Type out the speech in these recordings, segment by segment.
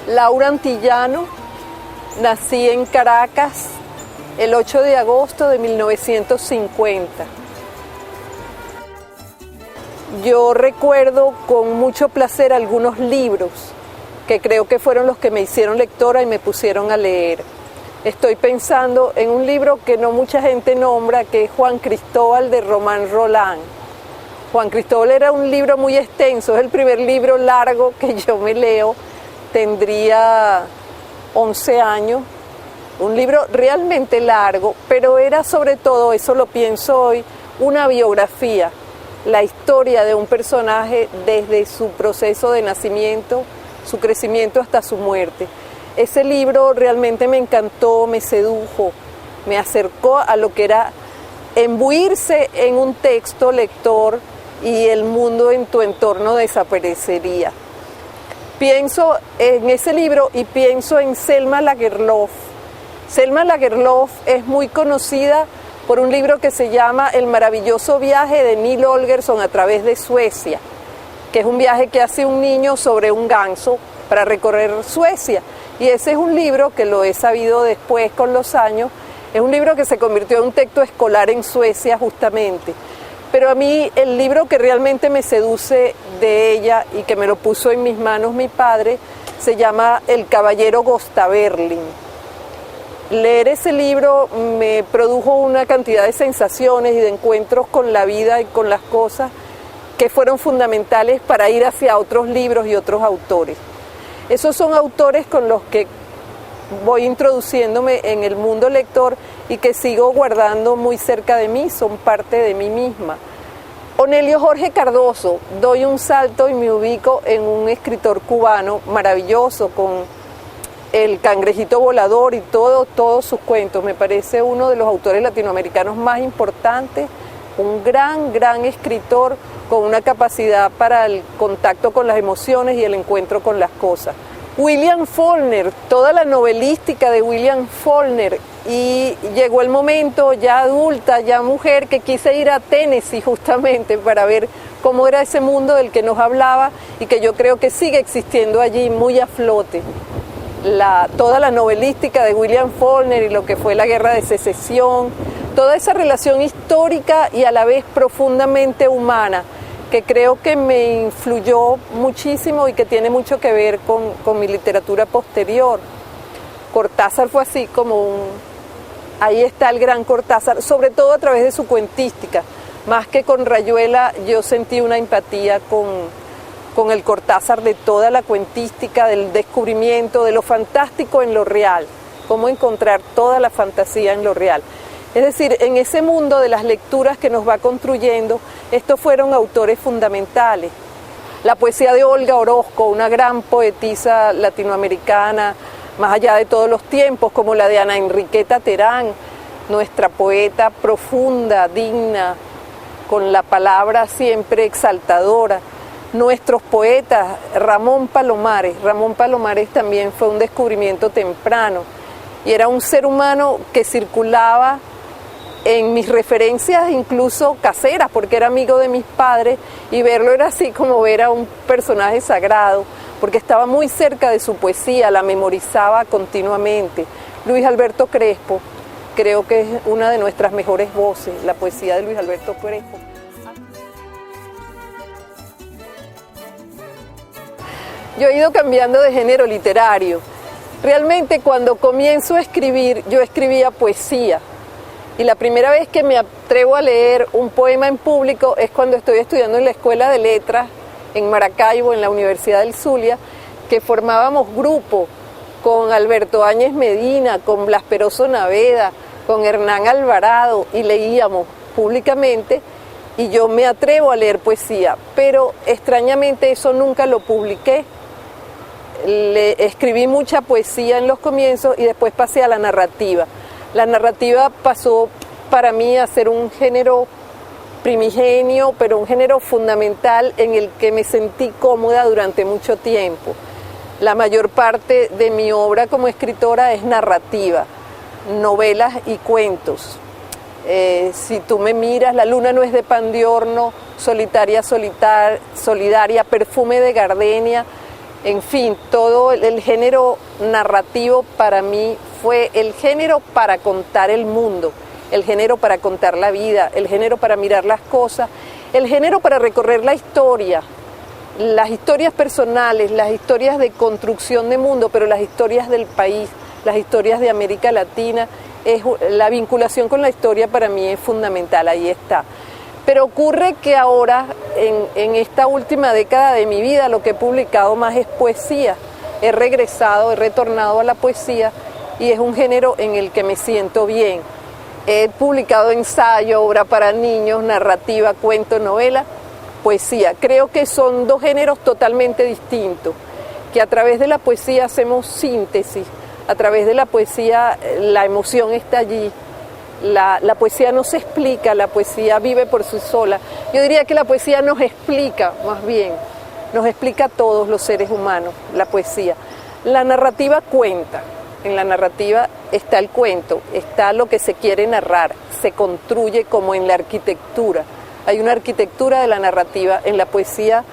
Laura Antillano, nací en Caracas el 8 de agosto de 1950. Yo recuerdo con mucho placer algunos libros que creo que fueron los que me hicieron lectora y me pusieron a leer. Estoy pensando en un libro que no mucha gente nombra, que es Juan Cristóbal de Román Roland. Juan Cristóbal era un libro muy extenso, es el primer libro largo que yo me leo, tendría 11 años, un libro realmente largo, pero era sobre todo, eso lo pienso hoy, una biografía, la historia de un personaje desde su proceso de nacimiento, su crecimiento hasta su muerte. Ese libro realmente me encantó, me sedujo, me acercó a lo que era embuirse en un texto lector y el mundo en tu entorno desaparecería. Pienso en ese libro y pienso en Selma Lagerlöf. Selma Lagerlöf es muy conocida por un libro que se llama El maravilloso viaje de Neil Holgersson a través de Suecia, que es un viaje que hace un niño sobre un ganso para recorrer Suecia. Y ese es un libro que lo he sabido después con los años, es un libro que se convirtió en un texto escolar en Suecia justamente. Pero a mí el libro que realmente me seduce de ella y que me lo puso en mis manos mi padre se llama El caballero Gösta Berling. Leer ese libro me produjo una cantidad de sensaciones y de encuentros con la vida y con las cosas que fueron fundamentales para ir hacia otros libros y otros autores. Esos son autores con los que voy introduciéndome en el mundo lector y que sigo guardando muy cerca de mí, son parte de mí misma. Onelio Jorge Cardoso, doy un salto y me ubico en un escritor cubano maravilloso con El cangrejito volador y todos sus cuentos. Me parece uno de los autores latinoamericanos más importantes, un gran escritor con una capacidad para el contacto con las emociones y el encuentro con las cosas. William Faulkner, toda la novelística de William Faulkner, y llegó el momento ya adulta, ya mujer, que quise ir a Tennessee justamente para ver cómo era ese mundo del que nos hablaba y que yo creo que sigue existiendo allí muy a flote. Toda la novelística de William Faulkner y lo que fue la Guerra de Secesión, toda esa relación histórica y a la vez profundamente humana, que creo que me influyó muchísimo y que tiene mucho que ver con mi literatura posterior. Cortázar fue así como ahí está el gran Cortázar, sobre todo a través de su cuentística. Más que con Rayuela, yo sentí una empatía con el Cortázar de toda la cuentística, del descubrimiento, de lo fantástico en lo real, cómo encontrar toda la fantasía en lo real. Es decir, en ese mundo de las lecturas que nos va construyendo, estos fueron autores fundamentales. La poesía de Olga Orozco, una gran poetisa latinoamericana, más allá de todos los tiempos, como la de Ana Enriqueta Terán, nuestra poeta profunda, digna, con la palabra siempre exaltadora. Nuestros poetas, Ramón Palomares también fue un descubrimiento temprano y era un ser humano que circulaba en mis referencias incluso caseras, porque era amigo de mis padres y verlo era así como ver a un personaje sagrado, porque estaba muy cerca de su poesía, la memorizaba continuamente. Luis Alberto Crespo, creo que es una de nuestras mejores voces, la poesía de Luis Alberto Crespo. Yo he ido cambiando de género literario. Realmente cuando comienzo a escribir, yo escribía poesía. Y la primera vez que me atrevo a leer un poema en público es cuando estoy estudiando en la Escuela de Letras en Maracaibo, en la Universidad del Zulia, que formábamos grupo con Alberto Áñez Medina, con Blas Peroso Naveda, con Hernán Alvarado, y leíamos públicamente, y yo me atrevo a leer poesía, pero extrañamente eso nunca lo publiqué. Escribí mucha poesía en los comienzos y después pasé a la narrativa. La narrativa pasó para mí a ser un género primigenio, pero un género fundamental en el que me sentí cómoda durante mucho tiempo. La mayor parte de mi obra como escritora es narrativa, novelas y cuentos. Si tú me miras, La luna no es de pan de horno, Solitaria, solidaria, Perfume de gardenia, En fin, todo el género narrativo para mí fue el género para contar el mundo, el género para contar la vida, el género para mirar las cosas, el género para recorrer la historia, las historias personales, las historias de construcción de mundo, pero las historias del país, las historias de América Latina, la vinculación con la historia para mí es fundamental, ahí está. Pero ocurre que ahora, en esta última década de mi vida, lo que he publicado más es poesía. He regresado, he retornado a la poesía y es un género en el que me siento bien. He publicado ensayo, obra para niños, narrativa, cuento, novela, poesía. Creo que son dos géneros totalmente distintos, que a través de la poesía hacemos síntesis, a través de la poesía la emoción está allí. La poesía no se explica, la poesía vive por sí sola. Yo diría que la poesía nos explica, más bien, nos explica a todos los seres humanos, la poesía. La narrativa cuenta, en la narrativa está el cuento, está lo que se quiere narrar, se construye como en la arquitectura. Hay una arquitectura de la narrativa, en la poesía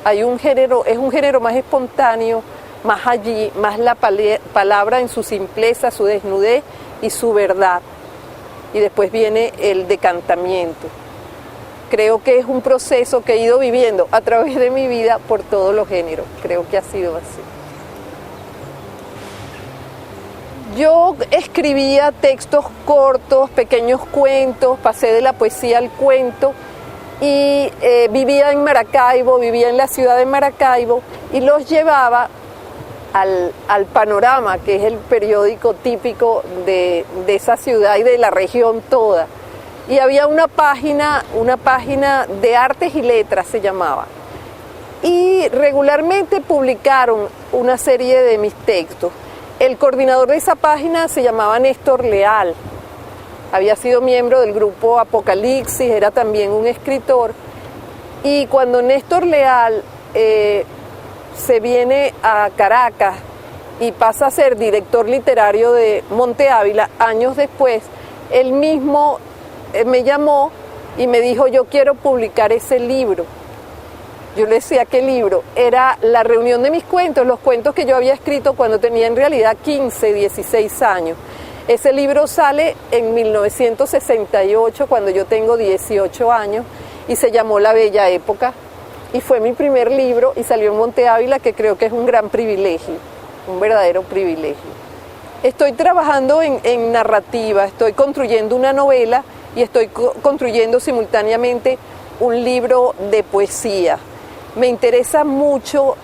hay un género, es un género más espontáneo, más allí, más la palabra en su simpleza, su desnudez y su verdad. Y después viene el decantamiento. Creo que es un proceso que he ido viviendo a través de mi vida por todos los géneros. Creo que ha sido así. Yo escribía textos cortos, pequeños cuentos, pasé de la poesía al cuento y vivía en Maracaibo, vivía en la ciudad de Maracaibo y los llevaba al Panorama, que es el periódico típico de esa ciudad y de la región toda. Y había una página de artes y letras, se llamaba. Y regularmente publicaron una serie de mis textos. El coordinador de esa página se llamaba Néstor Leal. Había sido miembro del grupo Apocalipsis, era también un escritor. Y cuando Néstor Leal se viene a Caracas y pasa a ser director literario de Monte Ávila, años después, él mismo me llamó y me dijo, yo quiero publicar ese libro. Yo le decía, ¿qué libro? Era la reunión de mis cuentos, los cuentos que yo había escrito cuando tenía en realidad 15, 16 años. Ese libro sale en 1968, cuando yo tengo 18 años, y se llamó La Bella Época. Y fue mi primer libro y salió en Monte Ávila, que creo que es un gran privilegio, un verdadero privilegio. Estoy trabajando en narrativa, estoy construyendo una novela y estoy construyendo simultáneamente un libro de poesía. Me interesa mucho,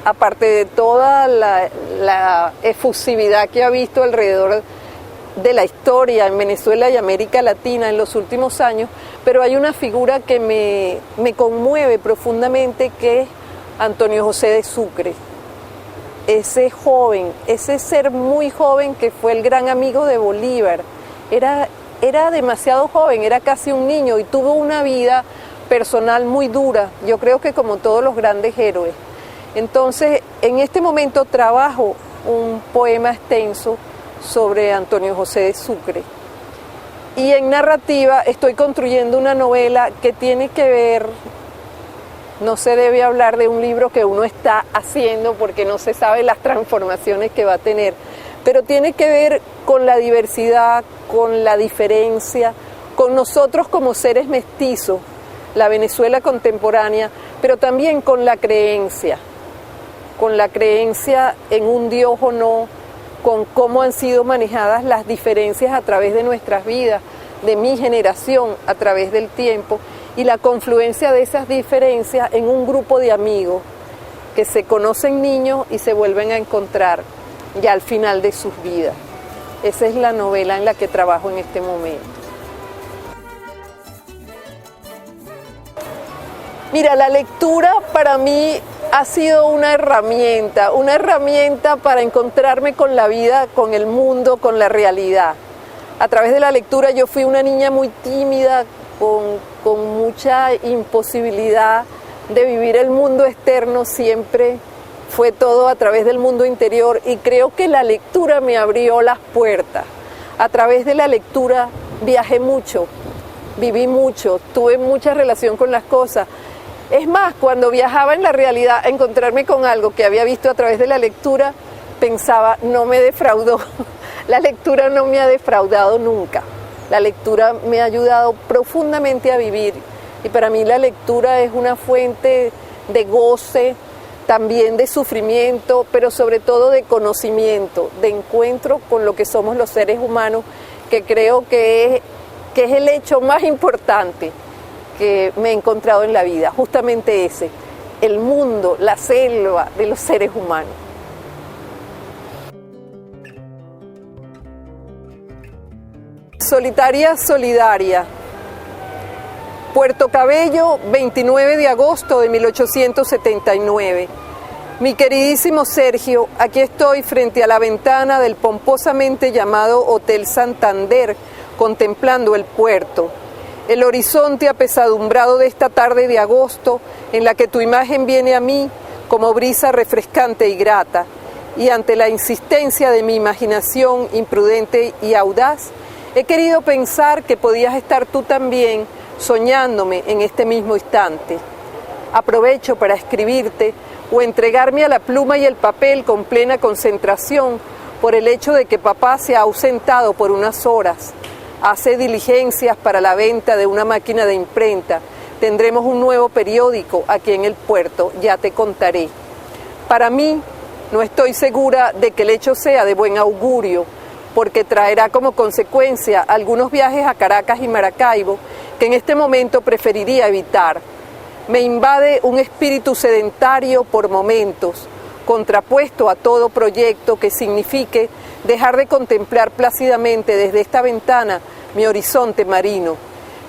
aparte de toda la efusividad que ha visto alrededor de la historia en Venezuela y América Latina en los últimos años, pero hay una figura que me conmueve profundamente, que es Antonio José de Sucre. Ese joven, ese ser muy joven que fue el gran amigo de Bolívar, era demasiado joven, era casi un niño y tuvo una vida personal muy dura, yo creo que como todos los grandes héroes. Entonces, en este momento trabajo un poema extenso sobre Antonio José de Sucre. Y en narrativa estoy construyendo una novela que tiene que ver, no se debe hablar de un libro que uno está haciendo porque no se sabe las transformaciones que va a tener, pero tiene que ver con la diversidad, con la diferencia, con nosotros como seres mestizos, la Venezuela contemporánea, pero también con la creencia en un Dios o no, con cómo han sido manejadas las diferencias a través de nuestras vidas, de mi generación a través del tiempo, y la confluencia de esas diferencias en un grupo de amigos que se conocen niños y se vuelven a encontrar ya al final de sus vidas. Esa es la novela en la que trabajo en este momento. Mira, la lectura para mí ha sido una herramienta para encontrarme con la vida, con el mundo, con la realidad. A través de la lectura yo fui una niña muy tímida, con mucha imposibilidad de vivir el mundo externo, siempre fue todo a través del mundo interior y creo que la lectura me abrió las puertas. A través de la lectura viajé mucho, viví mucho, tuve mucha relación con las cosas Es más, cuando viajaba en la realidad a encontrarme con algo que había visto a través de la lectura, pensaba, no me defraudó. La lectura no me ha defraudado nunca. La lectura me ha ayudado profundamente a vivir y para mí la lectura es una fuente de goce, también de sufrimiento, pero sobre todo de conocimiento, de encuentro con lo que somos los seres humanos, que creo que es el hecho más importante que me he encontrado en la vida, justamente ese, el mundo, la selva de los seres humanos. Solitaria Solidaria, Puerto Cabello, 29 de agosto de 1879. Mi queridísimo Sergio, aquí estoy frente a la ventana del pomposamente llamado Hotel Santander, contemplando el puerto. El horizonte apesadumbrado de esta tarde de agosto, en la que tu imagen viene a mí como brisa refrescante y grata, y ante la insistencia de mi imaginación imprudente y audaz, he querido pensar que podías estar tú también soñándome en este mismo instante. Aprovecho para escribirte o entregarme a la pluma y el papel con plena concentración por el hecho de que papá se ha ausentado por unas horas. Hace diligencias para la venta de una máquina de imprenta. Tendremos un nuevo periódico aquí en el puerto, ya te contaré. Para mí, no estoy segura de que el hecho sea de buen augurio, porque traerá como consecuencia algunos viajes a Caracas y Maracaibo que en este momento preferiría evitar. Me invade un espíritu sedentario por momentos, contrapuesto a todo proyecto que signifique dejar de contemplar plácidamente desde esta ventana mi horizonte marino.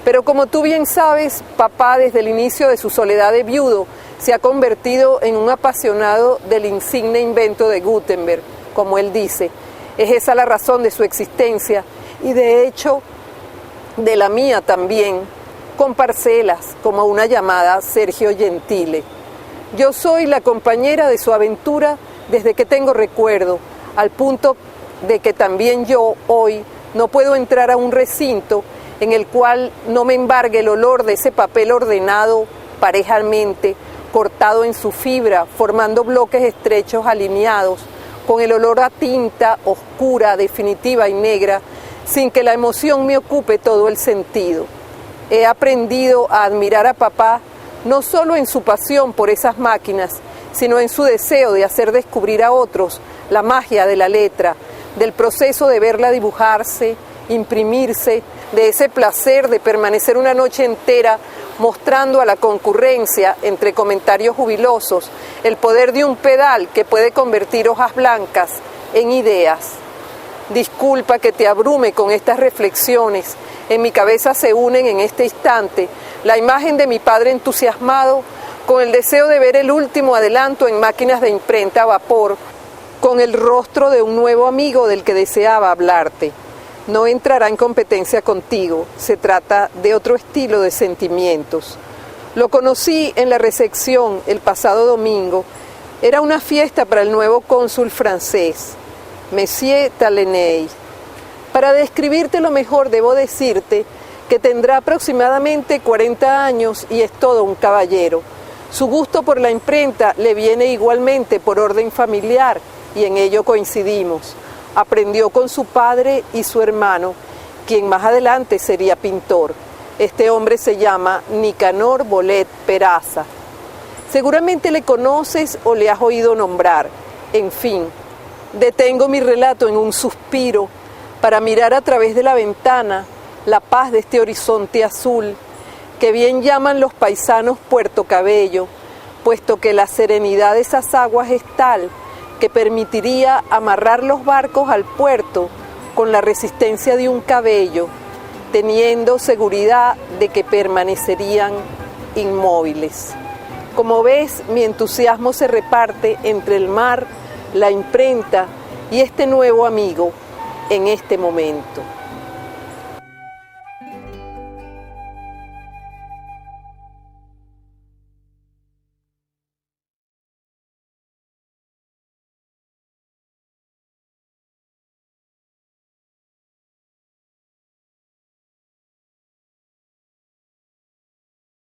Pero como tú bien sabes, papá desde el inicio de su soledad de viudo se ha convertido en un apasionado del insigne invento de Gutenberg, como él dice. Es esa la razón de su existencia y de hecho de la mía también, con parcelas como una llamada Sergio Gentile. Yo soy la compañera de su aventura desde que tengo recuerdo, al punto de que también yo hoy no puedo entrar a un recinto en el cual no me embargue el olor de ese papel ordenado parejamente, cortado en su fibra, formando bloques estrechos alineados, con el olor a tinta oscura, definitiva y negra, sin que la emoción me ocupe todo el sentido. He aprendido a admirar a papá no solo en su pasión por esas máquinas, sino en su deseo de hacer descubrir a otros la magia de la letra, del proceso de verla dibujarse, imprimirse, de ese placer de permanecer una noche entera mostrando a la concurrencia, entre comentarios jubilosos, el poder de un pedal que puede convertir hojas blancas en ideas. Disculpa que te abrume con estas reflexiones. En mi cabeza se unen en este instante la imagen de mi padre entusiasmado con el deseo de ver el último adelanto en máquinas de imprenta a vapor, con el rostro de un nuevo amigo del que deseaba hablarte. No entrará en competencia contigo, se trata de otro estilo de sentimientos. Lo conocí en la recepción el pasado domingo. Era una fiesta para el nuevo cónsul francés, Monsieur Talenay. Para describírtelo mejor debo decirte que tendrá aproximadamente 40 años y es todo un caballero. Su gusto por la imprenta le viene igualmente por orden familiar y en ello coincidimos. Aprendió con su padre y su hermano, quien más adelante sería pintor. Este hombre se llama Nicanor Bolet Peraza. Seguramente le conoces o le has oído nombrar. En fin, detengo mi relato en un suspiro para mirar a través de la ventana la paz de este horizonte azul, que bien llaman los paisanos Puerto Cabello, puesto que la serenidad de esas aguas es tal que permitiría amarrar los barcos al puerto con la resistencia de un cabello, teniendo seguridad de que permanecerían inmóviles. Como ves, mi entusiasmo se reparte entre el mar, la imprenta y este nuevo amigo en este momento.